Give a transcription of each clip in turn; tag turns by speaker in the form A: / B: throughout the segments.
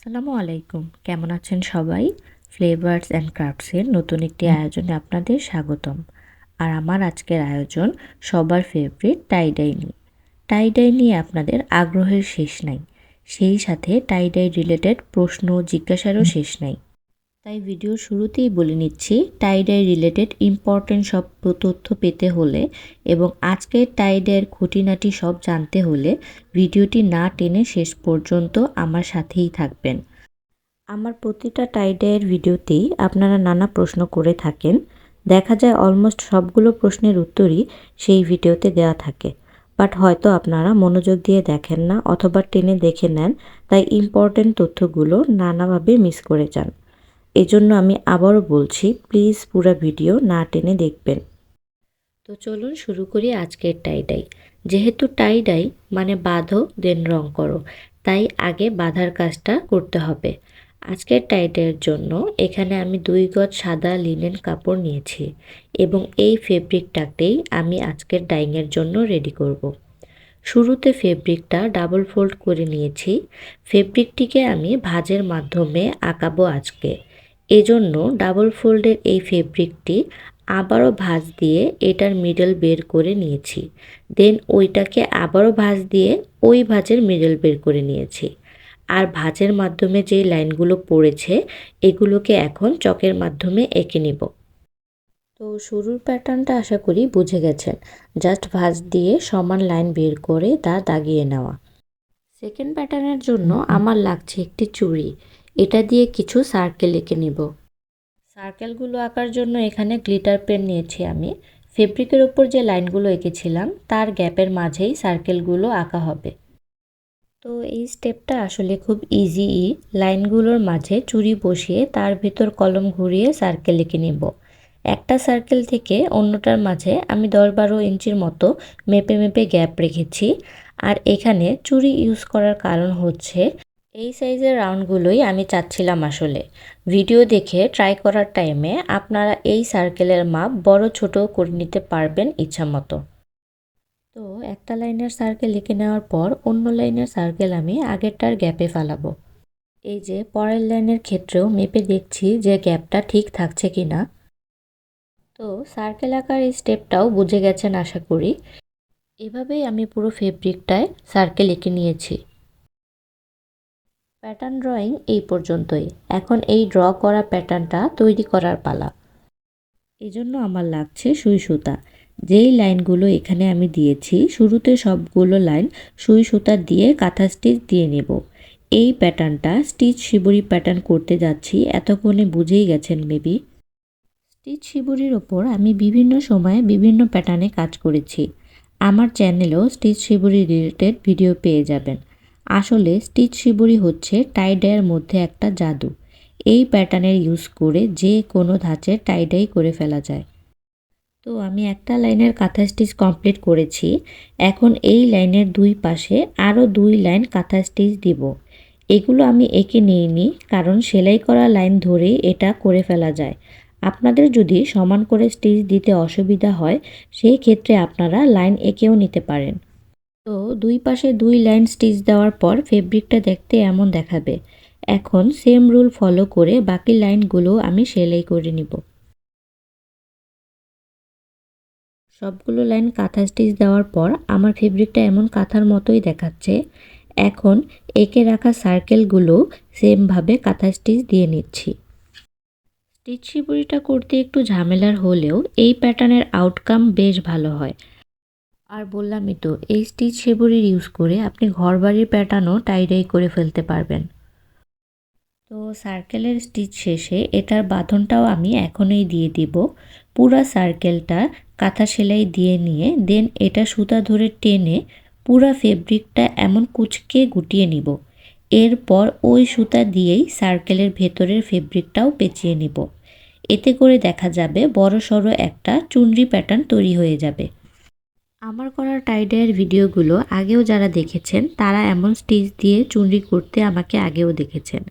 A: আসসালামু আলাইকুম, কেমন আছেন সবাই? ফ্লেভার্স অ্যান্ড ক্রাফটসের নতুন একটি আয়োজনে আপনাদের স্বাগতম। আর আমার আজকের আয়োজন সবার ফেভারিট টাই ডাই নিয়ে। টাই ডাই নিয়ে আপনাদের আগ্রহের শেষ নাই, সেই সাথে টাই ডাই রিলেটেড প্রশ্ন জিজ্ঞাসারও শেষ নাই। তাই ভিডিওর শুরুতেই বলে নিচ্ছি, টাই ডাই রিলেটেড ইম্পর্টেন্ট সব তথ্য পেতে হলে এবং আজকের টাই ডাইয়ের খুঁটিনাটি সব জানতে হলে ভিডিওটি না টেনে শেষ পর্যন্ত আমার সাথেই থাকবেন। আমার প্রতিটা টাই ডাইয়ের ভিডিওতেই আপনারা নানা প্রশ্ন করে থাকেন। দেখা যায় অলমোস্ট সবগুলো প্রশ্নের উত্তরই সেই ভিডিওতে দেওয়া থাকে, বাট হয়তো আপনারা মনোযোগ দিয়ে দেখেন না অথবা টেনে দেখে নেন, তাই ইম্পর্টেন্ট তথ্যগুলো নানাভাবে মিস করে যান। এজন্য আমি আবারও বলছি, প্লিজ পুরো ভিডিও না টেনে দেখবেন। তো চলুন শুরু করি আজকের টাই ডাই। যেহেতু টাই ডাই মানে বাঁধো দেন রং করো, তাই আগে বাঁধার কাজটা করতে হবে। আজকের টাই ডাইয়ের জন্য এখানে আমি 2 গজ সাদা লিনেন কাপড় নিয়েছি এবং এই ফেব্রিকটাকেই আমি আজকের ডাইংয়ের জন্য রেডি করব। শুরুতে ফেব্রিকটা ডাবল ফোল্ড করে নিয়েছি। ফেব্রিকটিকে আমি ভাঁজের মাধ্যমে আঁকাবো আজকে। এজন্য ডাবল ফোল্ডের এই ফেব্রিকটি আবারও ভাঁজ দিয়ে এটার মিডল বের করে নিয়েছি। দেন ওইটাকে আবারও ভাঁজ দিয়ে ওই ভাঁজের মিডল বের করে নিয়েছি। আর ভাঁজের মাধ্যমে যে লাইনগুলো পড়েছে এগুলোকে এখন চকের মাধ্যমে এঁকে নিব। তো শুরুর প্যাটার্নটা আশা করি বুঝে গেছেন, জাস্ট ভাঁজ দিয়ে সমান লাইন বের করে তা দাগিয়ে নেওয়া। সেকেন্ড প্যাটার্নের জন্য আমার লাগছে একটি চুড়ি, এটা দিয়ে কিছু সার্কেল এঁকে নিব। সার্কেলগুলো আঁকার জন্য এখানে গ্লিটার পেন নিয়েছি আমি। ফেব্রিকের উপর যে লাইনগুলো এঁকেছিলাম তার গ্যাপের মাঝেই সার্কেলগুলো আঁকা হবে। তো এই স্টেপটা আসলে খুব ইজি। লাইনগুলোর মাঝে চুড়ি বসিয়ে তার ভিতর কলম ঘুরিয়ে সার্কেল এঁকে নেব। একটা সার্কেল থেকে অন্যটার মাঝে আমি 10-12 ইঞ্চির মতো মেপে মেপে গ্যাপ রেখেছি। আর এখানে চুড়ি ইউজ করার কারণ হচ্ছে এই সাইজের রাউন্ডগুলোই আমি চাচ্ছিলাম আসলে। ভিডিও দেখে ট্রাই করার টাইমে আপনারা এই সার্কেলের মাপ বড় ছোট করে নিতে পারবেন ইচ্ছা মতো। তো একটা লাইনের সার্কেল এঁকে নেওয়ার পর অন্য লাইনের সার্কেল আমি আগেরটার গ্যাপে ফেলাবো। এই যে পরের লাইনের ক্ষেত্রেও মেপে দেখছি যে গ্যাপটা ঠিক থাকছে কিনা। তো সার্কেল আঁকার এই স্টেপটাও বুঝে গেছেন আশা করি। এভাবেই আমি পুরো ফেব্রিকটায় সার্কেল এঁকে নিয়েছি। প্যাটার্ন ড্রয়িং এই পর্যন্তই। এখন এই ড্র করা প্যাটার্নটা তৈরি করার পালা। এজন্য আমার লাগছে সুই সুতা। যেই লাইনগুলো এখানে আমি দিয়েছি শুরুতে সবগুলো লাইন সুই সুতা দিয়ে কাঁথা স্টিচ দিয়ে নেব। এই প্যাটার্নটা স্টিচ শিবরি প্যাটার্ন করতে যাচ্ছি, এতক্ষণে বুঝেই গেছেন মেবি। স্টিচ শিবরির ওপর আমি বিভিন্ন সময়ে বিভিন্ন প্যাটার্নে কাজ করেছি। আমার চ্যানেলেও স্টিচ শিবরি রিলেটেড ভিডিও পেয়ে যাবেন। আসলে স্টিচ শিবরি হচ্ছে টাই ডাইয়ের মধ্যে একটা জাদু। এই প্যাটার্নের ইউজ করে যে কোনো ধাঁচের টাই ডাই করে ফেলা যায়। তো আমি একটা লাইনের কাঁথা স্টিচ কমপ্লিট করেছি। এখন এই লাইনের 2 পাশে আরও 2 লাইন কাঁথা স্টিচ দিব। এগুলো আমি এঁকে নিইনি, কারণ সেলাই করা লাইন ধরেই এটা করে ফেলা যায়। আপনাদের যদি সমান করে স্টিচ দিতে অসুবিধা হয় সেই ক্ষেত্রে আপনারা লাইন এঁকেও নিতে পারেন। তো 2 পাশে 2 লাইন স্টিচ দেওয়ার পর ফেব্রিকটা দেখতে এমন দেখাবে। এখন সেম রুল ফলো করে বাকি লাইনগুলো আমি সেলাই করে নিব। সবগুলো লাইন কাঁথা স্টিচ দেওয়ার পর আমার ফেব্রিকটা এমন কাঁথার মতোই দেখাচ্ছে। এখন এঁকে রাখা সার্কেলগুলো সেমভাবে কাঁথা স্টিচ দিয়ে নিচ্ছি। স্টিচ শিবরিটা করতে একটু ঝামেলার হলেও এই প্যাটার্নের আউটকাম বেশ ভালো হয়। আর বললামই তো, এই স্টিচ শিবরির ইউজ করে আপনি ঘরবাড়ির প্যাটার্নও টাই ডাই করে ফেলতে পারবেন। তো সার্কেলের স্টিচ শেষে এটার বাঁধনটাও আমি এখনই দিয়ে দিব। পুরা সার্কেলটা কাঁথা সেলাই দিয়ে নিয়ে দেন এটা সুতা ধরে টেনে পুরা ফেব্রিকটা এমন কুঁচকে গুটিয়ে নিব। এরপর ওই সুতা দিয়েই সার্কেলের ভেতরের ফেব্রিকটাও পেঁচিয়ে নিব। এতে করে দেখা যাবে বড়সড় একটা চুনরি প্যাটার্ন তৈরি হয়ে যাবে। আমার করা টাই ডাইয়ের ভিডিওগুলো আগেও যারা দেখেছেন তারা এমন স্টিচ দিয়ে চুনরি করতে আমাকে আগেও দেখেছেন।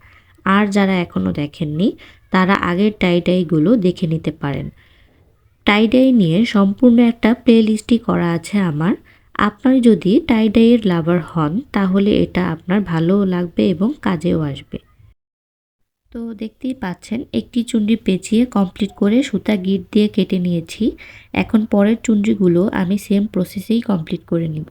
A: আর যারা এখনও দেখেননি তারা আগের টাই ডাইগুলো দেখে নিতে পারেন। টাই ডাই নিয়ে সম্পূর্ণ একটা প্লেলিস্টই করা আছে আমার। আপনি যদি টাই ডাইয়ের লাভার হন তাহলে এটা আপনার ভালোও লাগবে এবং কাজেও আসবে। তো দেখতেই পাচ্ছেন একটি চুনরি পেঁচিয়ে কমপ্লিট করে সুতা গিট দিয়ে কেটে নিয়েছি। এখন পরের চুনরিগুলো আমি সেম প্রসেসেই কমপ্লিট করে নিব।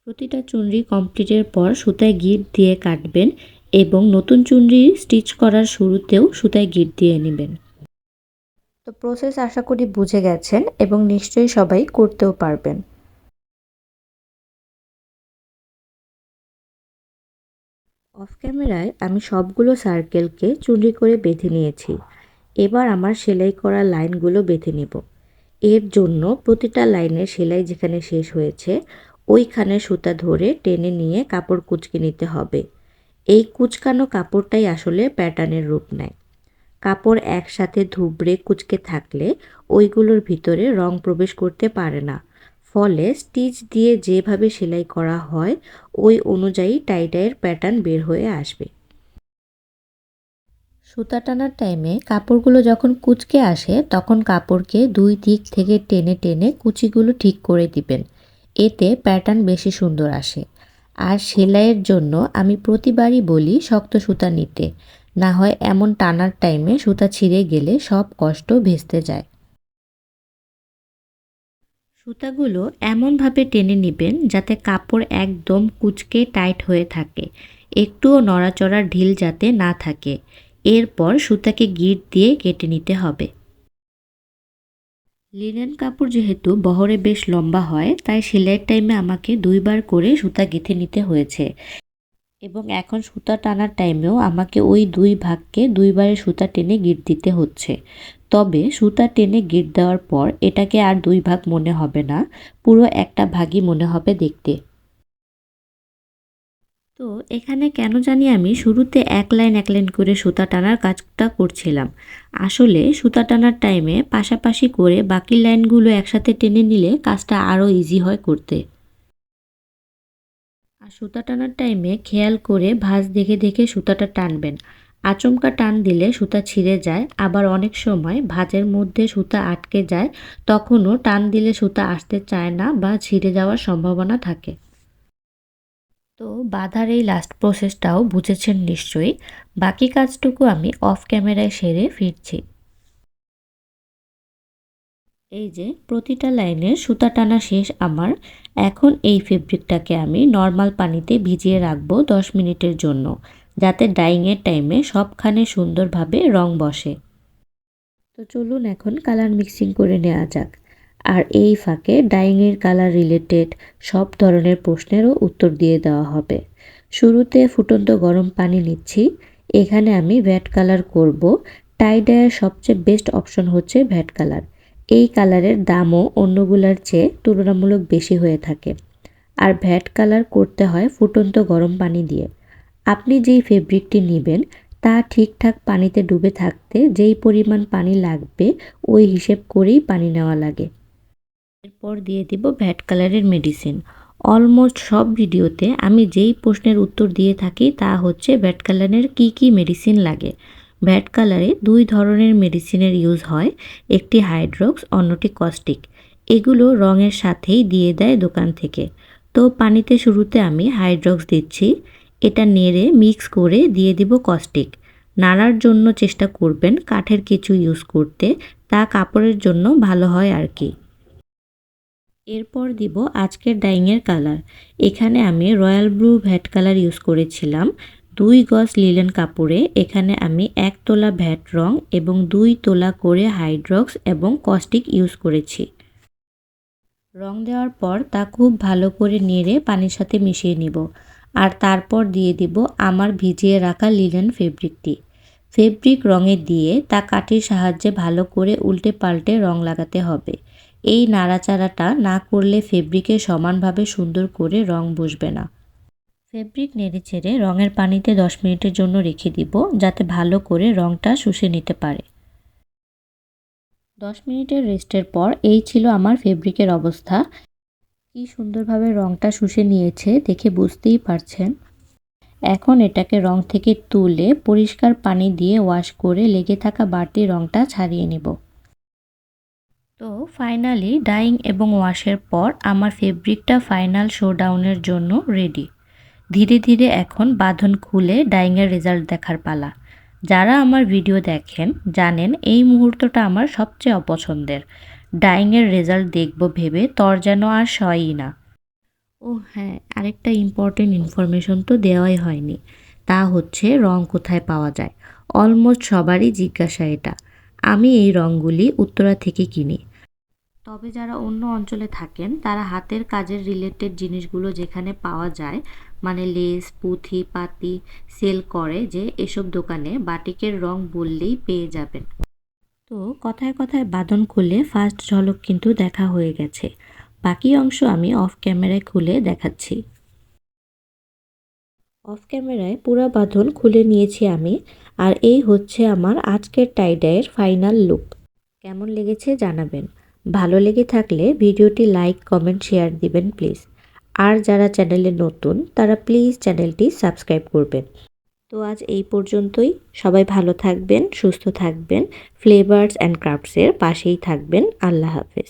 A: প্রতিটা চুনরি কমপ্লিটের পর সুতায় গিট দিয়ে কাটবেন এবং নতুন চুনরি স্টিচ করার শুরুতেও সুতায় গিট দিয়ে নেবেন। তো প্রসেস আশা করি বুঝে গেছেন এবং নিশ্চয়ই সবাই করতেও পারবেন। অফ ক্যামেরায় আমি সবগুলো সার্কেলকে চুনরি করে বেঁধে নিয়েছি। এবার আমার সেলাই করা লাইনগুলো বেঁধে নিব। এর জন্য প্রতিটা লাইনের সেলাই যেখানে শেষ হয়েছে ওইখানে সুতা ধরে টেনে নিয়ে কাপড় কুঁচকে নিতে হবে। এই কুঁচকানো কাপড়টাই আসলে প্যাটার্নের রূপ নেয়। কাপড় একসাথে ধুবড়ে কুঁচকে থাকলে ওইগুলোর ভিতরে রং প্রবেশ করতে পারে না। ফলে স্টিচ দিয়ে যেভাবে সেলাই করা হয় ওই অনুযায়ী টাই-ডাইয়ের প্যাটার্ন বের হয়ে আসবে। সুতা টানার টাইমে কাপড়গুলো যখন কুঁচকে আসে তখন কাপড়কে দুই দিক থেকে টেনে টেনে কুচিগুলো ঠিক করে দিবেন। এতে প্যাটার্ন বেশি সুন্দর আসে। আর সেলাইয়ের জন্য আমি প্রতিবারই বলি শক্ত সুতা নিতে, না হয় এমন টানার টাইমে সুতা ছিঁড়ে গেলে সব কষ্ট ভেস্তে যায়। সুতাগুলো এমনভাবে টেনে নেবেন যাতে কাপড় একদম কুঁচকে টাইট হয়ে থাকে, একটুও নড়াচড়ার ঢিল যাতে না থাকে। এরপর সুতাকে গিট দিয়ে কেটে নিতে হবে। লিনেন কাপড় যেহেতু বহরে বেশ লম্বা হয় তাই সেলাইয়ের টাইমে আমাকে দুইবার করে সুতা গেঁথে নিতে হয়েছে এবং এখন সুতা টানার টাইমেও আমাকে ওই দুই ভাগকে দুইবারে সুতা টেনে গিট দিতে হচ্ছে। তবে সুতা টেনে গিট দেওয়ার পর এটাকে আর দুই ভাগ মনে হবে না, পুরো একটা ভাগই মনে হবে দেখতে। তো এখানে কেন জানি আমি শুরুতে এক লাইন এক লাইন করে সুতা টানার কাজটা করছিলাম। আসলে সুতা টানার টাইমে পাশাপাশি করে বাকি লাইনগুলো একসাথে টেনে নিলে কাজটা আরও ইজি হয় করতে। আর সুতা টানার টাইমে খেয়াল করে ভাঁজ দেখে দেখে সুতাটা টানবেন। আচমকা টান দিলে সুতা ছিঁড়ে যায়, আবার অনেক সময় ভাঁজের মধ্যে সুতা আটকে যায়, তখনও টান দিলে সুতা আসতে চায় না বা ছিঁড়ে যাওয়ার সম্ভাবনা থাকে। তো বাঁধার এই লাস্ট প্রসেসটাও বুঝেছেন নিশ্চয়ই। বাকি কাজটুকু আমি অফ ক্যামেরায় সেরে ফিরছি। এই যে প্রতিটা লাইনের সুতা টানা শেষ আমার। এখন এই ফেব্রিকটাকে আমি নর্মাল পানিতে ভিজিয়ে রাখবো 10 মিনিটের জন্য, যাতে ডাইংয়ের টাইমে সবখানে সুন্দরভাবে রং বসে। তো চলুন এখন কালার মিক্সিং করে নেওয়া যাক। আর এই ফাঁকে ডাইংয়ের কালার রিলেটেড সব ধরনের প্রশ্নেরও উত্তর দিয়ে দেওয়া হবে। শুরুতে ফুটন্ত গরম পানি নিচ্ছি। এখানে আমি ভ্যাট কালার করব। টাই ডাইয়ের সবচেয়ে বেস্ট অপশন হচ্ছে ভ্যাট কালার। এই কালারের দামও অন্যগুলোর চেয়ে তুলনামূলক বেশি হয়ে থাকে। আর ভ্যাট কালার করতে হয় ফুটন্ত গরম পানি দিয়ে। আপনি যেই ফেব্রিকটি নেবেন তা ঠিকঠাক পানিতে ডুবে থাকতে যেই পরিমাণ পানি লাগবে ওই হিসেব করেই পানি নেওয়া লাগে। এরপর দিয়ে দিব ভ্যাট কালারের মেডিসিন। অলমোস্ট সব ভিডিওতে আমি যেই প্রশ্নের উত্তর দিয়ে থাকি তা হচ্ছে ভ্যাট কালারের কী মেডিসিন লাগে। ভ্যাট কালারে দুই ধরনের মেডিসিনের ইউজ হয়, একটি হাইড্রক্স, অন্যটি কস্টিক। এগুলো রঙের সাথেই দিয়ে দেয় দোকান থেকে। তো পানিতে শুরুতে আমি হাইড্রক্স দিচ্ছি, এটা নেড়ে মিক্স করে দিয়ে দিব কস্টিক। নাড়ার জন্য চেষ্টা করবেন কাঠের কিছু ইউজ করতে, তা কাপড়ের জন্য ভালো হয় আর কি। এরপর দিব আজকের ডাইংয়ের কালার। এখানে আমি royal blue VAT colour use করেছিলাম। 2 গজ লিলেন কাপড়ে এখানে আমি 1 তোলা ভ্যাট রং এবং 2 তোলা করে হাইড্রক্স এবং কস্টিক ইউজ করেছি। রং দেওয়ার পর তা খুব ভালো করে নেড়ে পানির সাথে মিশিয়ে নিব। আর তারপর দিয়ে দিব আমার ভিজিয়ে রাখা লিলেন ফেব্রিকটি। ফেব্রিক রঙে দিয়ে তা কাঠির সাহায্যে ভালো করে উল্টে পাল্টে রং লাগাতে হবে। এই নাড়াচাড়াটা না করলে ফেব্রিকে সমানভাবে সুন্দর করে রং বসবে না। ফেব্রিক নেড়ে চেড়ে রঙের পানিতে 10 মিনিটের জন্য রেখে দিব যাতে ভালো করে রংটা শুষে নিতে পারে। 10 মিনিটের রেস্টের পর এই ছিল আমার ফেব্রিকের অবস্থা। কি সুন্দরভাবে রংটা শুষে নিয়েছে দেখে বুঝতেই পারছেন। এখন এটাকে রং থেকে তুলে পরিষ্কার পানি দিয়ে ওয়াশ করে লেগে থাকা বাড়তি রংটা ছাড়িয়ে নিব। তো ফাইনালি ডাইং এবং ওয়াশের পর আমার ফেব্রিকটা ফাইনাল শোডাউনের জন্য রেডি। ধীরে ধীরে এখন বাঁধন খুলে ডাইংয়ের রেজাল্ট দেখার পালা। যারা আমার ভিডিও দেখেন জানেন এই মুহূর্তটা আমার সবচেয়ে অপছন্দের। ডাইংয়ের রেজাল্ট দেখব ভেবে তর যেন আর সয়ই না। ও হ্যাঁ, আরেকটা ইম্পর্টেন্ট ইনফরমেশন তো দেওয়াই হয়নি, তা হচ্ছে রং কোথায় পাওয়া যায়। অলমোস্ট সবারই জিজ্ঞাসা এটা। আমি এই রঙগুলি উত্তরা থেকে কিনি, তবে যারা অন্য অঞ্চলে থাকেন তারা হাতের কাজের রিলেটেড জিনিসগুলো যেখানে পাওয়া যায়, মানে লেস, পুঁথি, পাতি সেল করে যে এসব দোকানে বাটিকের রং বললেই পেয়ে যাবেন। তো কথায় কথায় বাঁধন খুলে ফার্স্ট ঝলক কিন্তু দেখা হয়ে গেছে। বাকি অংশ আমি অফ ক্যামেরায় খুলে দেখাচ্ছি। অফ ক্যামেরায় পুরো বাঁধন খুলে নিয়েছি আমি, আর এই হচ্ছে আমার আজকের টাইডাইয়ের ফাইনাল লুক। কেমন লেগেছে জানাবেন। ভালো লেগে থাকলে ভিডিওটি লাইক, কমেন্ট, শেয়ার দিবেন প্লিজ। আর যারা চ্যানেলে নতুন তারা প্লিজ চ্যানেলটি সাবস্ক্রাইব করবেন। তো আজ এই পর্যন্তই। সবাই ভালো থাকবেন, সুস্থ থাকবেন, ফ্লেভার্স অ্যান্ড ক্রাফটসের পাশেই থাকবেন। আল্লাহ হাফেজ।